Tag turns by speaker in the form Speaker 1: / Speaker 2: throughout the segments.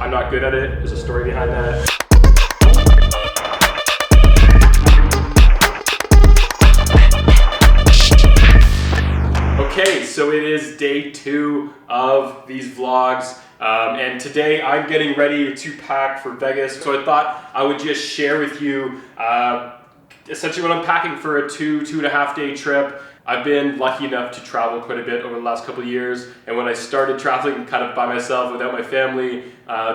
Speaker 1: I'm not good at it. There's a story behind that. Okay, so it is day 2 of these vlogs, and today I'm getting ready to pack for Vegas. So I thought I would just share with you essentially what I'm packing for a 2.5 day trip. I've been lucky enough to travel quite a bit over the last couple of years, and when I started traveling kind of by myself without my family,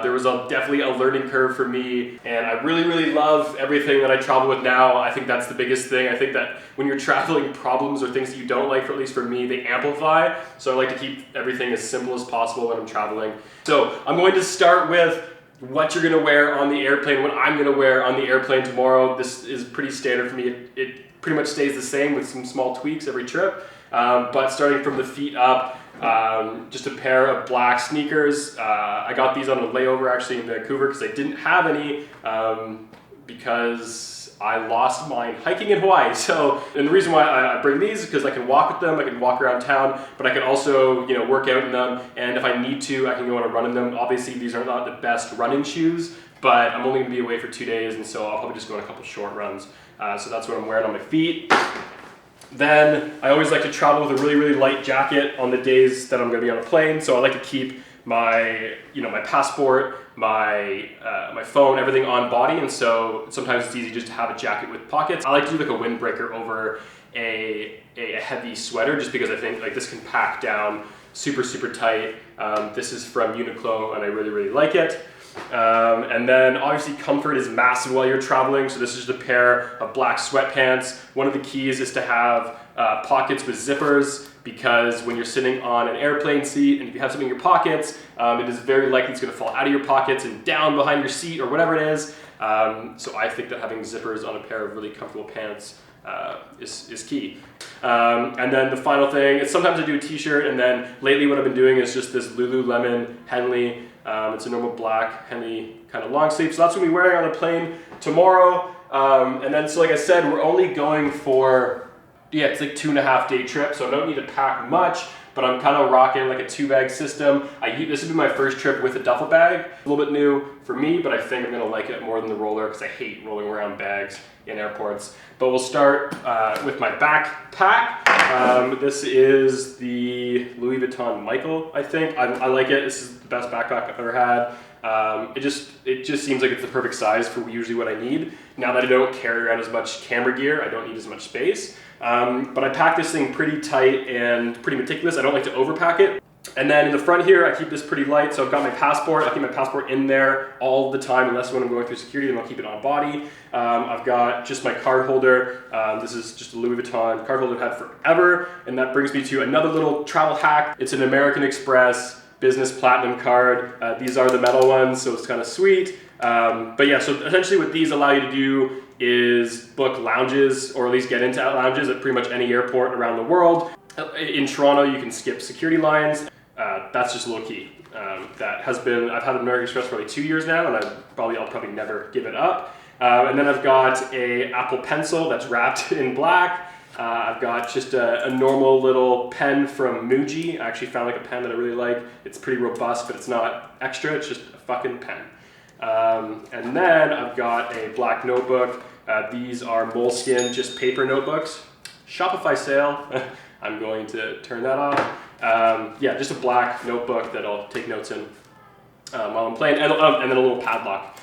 Speaker 1: there was definitely a learning curve for me, and I really love everything that I travel with now. I think that's the biggest thing. I think that when you're traveling, problems or things that you don't like, or at least for me, they amplify. So I like to keep everything as simple as possible when I'm traveling. So I'm going to start with what you're gonna wear on the airplane, what I'm gonna wear on the airplane tomorrow. This is pretty standard for me. It pretty much stays the same with some small tweaks every trip. But starting from the feet up, just a pair of black sneakers. I got these on a layover actually in Vancouver because I didn't have any because I lost mine hiking in Hawaii. So, and the reason why I bring these is because I can walk with them, I can walk around town, but I can also, work out in them. And if I need to, I can go on a run in them. Obviously, these are not the best running shoes, but I'm only gonna be away for 2 days, and so I'll probably just go on a couple short runs. So that's what I'm wearing on my feet. Then I always like to travel with a really light jacket on the days that I'm gonna be on a plane. So I like to keep my, my passport, my phone, everything on body, and so sometimes it's easy just to have a jacket with pockets. I like to do like a windbreaker over a heavy sweater, just because I think like this can pack down super tight. This is from Uniqlo, and I really like it. And then obviously comfort is massive while you're traveling, so this is just a pair of black sweatpants. One of the keys is to have pockets with zippers, because when you're sitting on an airplane seat and if you have something in your pockets, it is very likely it's going to fall out of your pockets and down behind your seat or whatever it is. So I think that having zippers on a pair of really comfortable pants is key. And then the final thing is sometimes I do a t-shirt, and then lately what I've been doing is just this Lululemon Henley. It's a normal black Henley kind of long sleeve, so that's what we're wearing on the plane tomorrow. And then, so like I said, we're only going for, it's like 2.5 day trip, so I don't need to pack much, but I'm kind of rocking like a 2-bag system. This would be my first trip with a duffel bag. A little bit new for me, but I think I'm gonna like it more than the roller because I hate rolling around bags in airports. But we'll start with my backpack. This is the Louis Vuitton Michael, I think. I like it. This is the best backpack I've ever had. It just seems like it's the perfect size for usually what I need. Now that I don't carry around as much camera gear, I don't need as much space. But I pack this thing pretty tight and pretty meticulous. I don't like to overpack it. And then in the front here, I keep this pretty light. So I've got my passport. I keep my passport in there all the time, unless when I'm going through security, then I'll keep it on body. I've got just my card holder. This is just a Louis Vuitton card holder I've had forever. And that brings me to another little travel hack. It's an American Express Business Platinum card. These are the metal ones, so it's kind of sweet. But yeah, so essentially what these allow you to do is book lounges, or at least get into lounges at pretty much any airport around the world. In Toronto, you can skip security lines. That's just a little key. I've had American Express for like 2 years now, and I'll probably never give it up. And then I've got a Apple Pencil that's wrapped in black. I've got just a normal little pen from Muji. I actually found like a pen that I really like. It's pretty robust, but it's not extra. It's just a fucking pen. And then I've got a black notebook. These are Moleskine, just paper notebooks. Shopify sale. I'm going to turn that off. Yeah, just a black notebook that I'll take notes in while I'm playing, and then a little padlock.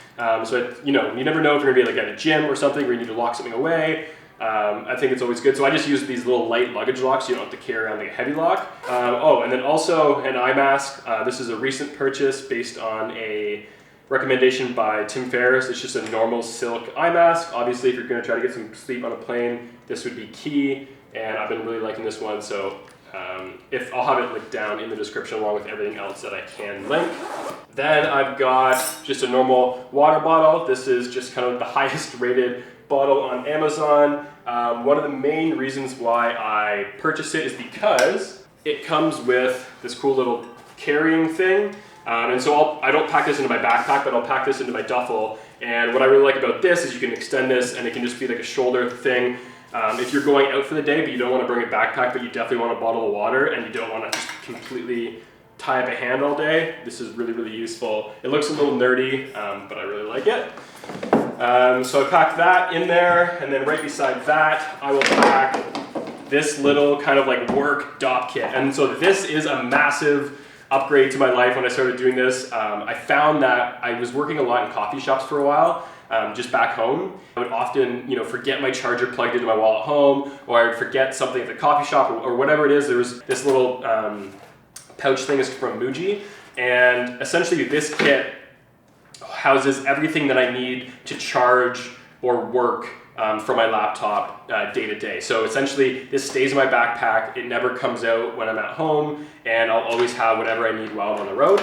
Speaker 1: You never know if you're gonna be like at a gym or something where you need to lock something away. I think it's always good. So I just use these little light luggage locks. So you don't have to carry around like a heavy lock. And then also an eye mask. This is a recent purchase based on a recommendation by Tim Ferriss. It's just a normal silk eye mask. Obviously, if you're gonna try to get some sleep on a plane, this would be key. And I've been really liking this one. So I'll have it linked down in the description along with everything else that I can link. Then I've got just a normal water bottle. This is just kind of the highest rated bottle on Amazon. One of the main reasons why I purchased it is because it comes with this cool little carrying thing. And so I don't pack this into my backpack, but I'll pack this into my duffel. And what I really like about this is you can extend this and it can just be like a shoulder thing. If you're going out for the day, but you don't want to bring a backpack, but you definitely want a bottle of water and you don't want to just completely tie up a hand all day, this is really, really useful. It looks a little nerdy, but I really like it. So I packed that in there, and then right beside that, I will pack this little kind of like work dop kit. And so this is a massive upgrade to my life when I started doing this. I found that I was working a lot in coffee shops for a while, just back home. I would often, forget my charger plugged into my wall at home, or I would forget something at the coffee shop, or whatever it is. There was this little pouch thing is from Muji, and essentially this kit houses everything that I need to charge or work for my laptop day to day. So essentially this stays in my backpack, it never comes out when I'm at home, and I'll always have whatever I need while I'm on the road.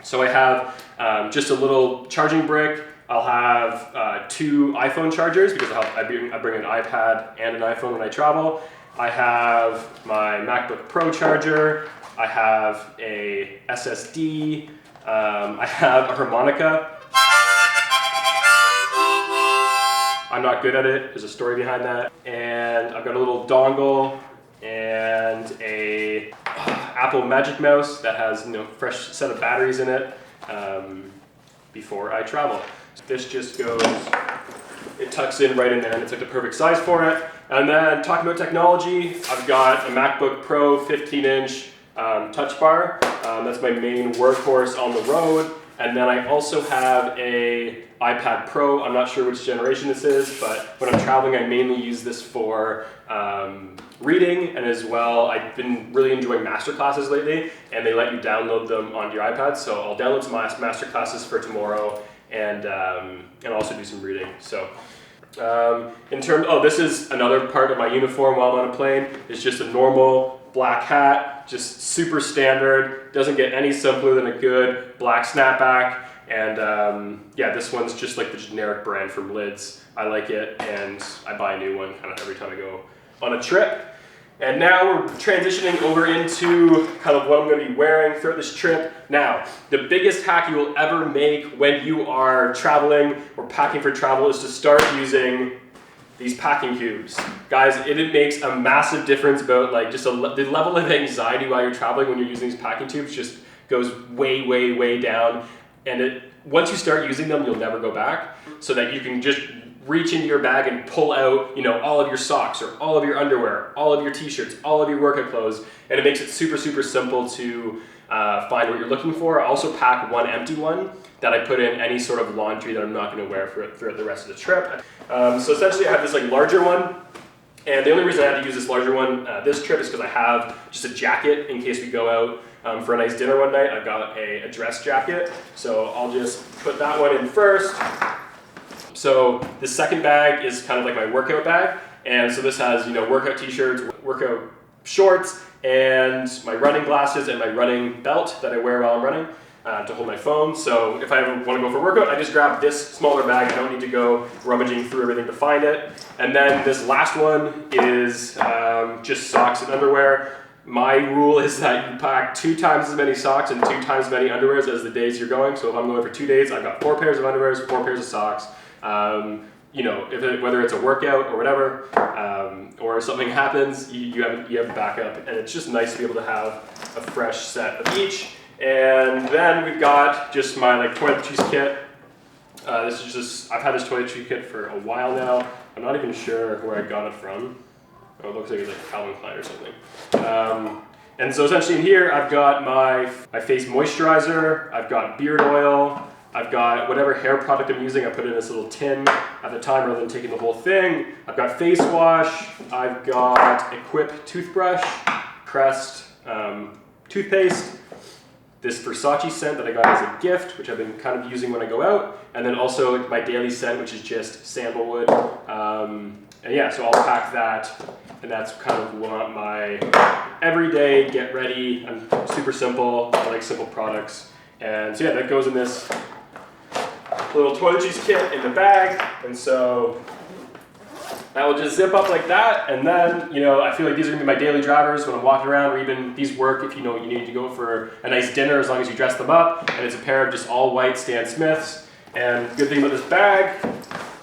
Speaker 1: So I have just a little charging brick. I'll have 2 iPhone chargers because I bring an iPad and an iPhone when I travel. I have my MacBook Pro charger. I have a SSD. I have a harmonica. I'm not good at it. There's a story behind that. And I've got a little dongle and a Apple Magic Mouse that has fresh set of batteries in it before I travel. So this just goes, it tucks in right in there, and it's like the perfect size for it. And then talking about technology, I've got a MacBook Pro 15-inch touch bar. That's my main workhorse on the road. And then I also have a iPad Pro. I'm not sure which generation this is, but when I'm traveling, I mainly use this for reading, and as well, I've been really enjoying master classes lately, and they let you download them onto your iPad. So I'll download some master classes for tomorrow, and also do some reading. So this is another part of my uniform while I'm on a plane. It's just a normal black hat, just super standard, doesn't get any simpler than a good black snapback. And this one's just like the generic brand from Lids. I like it, and I buy a new one kind of every time I go on a trip. And now we're transitioning over into kind of what I'm going to be wearing throughout this trip. Now, the biggest hack you will ever make when you are traveling or packing for travel is to start using these packing cubes. Guys, it makes a massive difference about like just the level of anxiety while you're traveling when you're using these packing tubes just goes way, way, way down. And once you start using them, you'll never go back, so that you can just reach into your bag and pull out, all of your socks or all of your underwear, all of your t-shirts, all of your workout clothes. And it makes it super, super simple to find what you're looking for. I also pack one empty one that I put in any sort of laundry that I'm not going to wear throughout the rest of the trip. So essentially I have this like larger one, and the only reason I had to use this larger one this trip is because I have just a jacket in case we go out for a nice dinner one night. I've got a dress jacket, so I'll just put that one in first. So the second bag is kind of like my workout bag, and so this has workout t-shirts, workout shorts, and my running glasses and my running belt that I wear while I'm running to hold my phone. So if I ever want to go for a workout, I just grab this smaller bag. I don't need to go rummaging through everything to find it. And then this last one is just socks and underwear. My rule is that you pack 2 times as many socks and 2 times as many underwears as the days you're going. So if I'm going for 2 days, I've got 4 pairs of underwears, 4 pairs of socks. Whether it's a workout or whatever, or something happens, you have backup, and it's just nice to be able to have a fresh set of each. And then we've got just my toiletries kit. This is just, I've had this toiletry kit for a while now. I'm not even sure where I got it from. Oh, it looks like it's like Calvin Klein or something. And so essentially in here, I've got my face moisturizer, I've got beard oil, I've got whatever hair product I'm using, I put it in this little tin at the time rather than taking the whole thing. I've got face wash, I've got a Quip toothbrush, Crest toothpaste, this Versace scent that I got as a gift, which I've been kind of using when I go out, and then also my daily scent, which is just sandalwood. And yeah, so I'll pack that, and that's kind of what my everyday get ready. I'm super simple, I like simple products. And so yeah, that goes in this little toiletries kit in the bag, and so that will just zip up like that. And then, I feel like these are gonna be my daily drivers when I'm walking around, or even these work if you need to go for a nice dinner, as long as you dress them up. And it's a pair of just all white Stan Smiths. And the good thing about this bag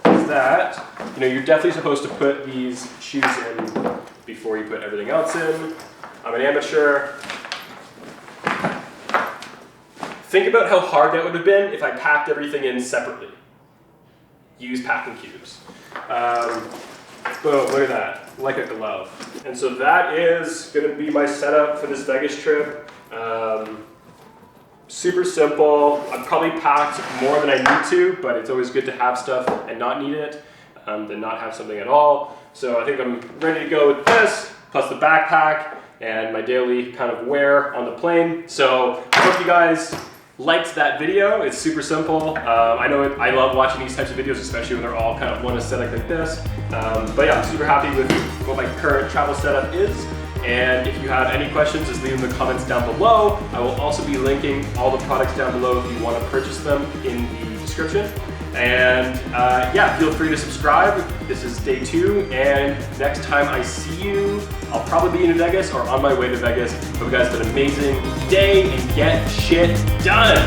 Speaker 1: is that, you're definitely supposed to put these shoes in before you put everything else in. I'm an amateur. think about how hard that would have been if I packed everything in separately. Use packing cubes. Boom, look at that, like a glove. And so that is gonna be my setup for this Vegas trip. Super simple. I've probably packed more than I need to, but it's always good to have stuff and not need it than not have something at all. So I think I'm ready to go with this, plus the backpack and my daily kind of wear on the plane. So I hope you guys liked that video. It's super simple. I know I love watching these types of videos, especially when they're all kind of one aesthetic like this. But yeah, I'm super happy with what my current travel setup is. And if you have any questions, just leave them in the comments down below. I will also be linking all the products down below if you want to purchase them in the description. And yeah, feel free to subscribe. This is day 2, and next time I see you, I'll probably be in Vegas or on my way to Vegas. Hope you guys have an amazing day and get shit done.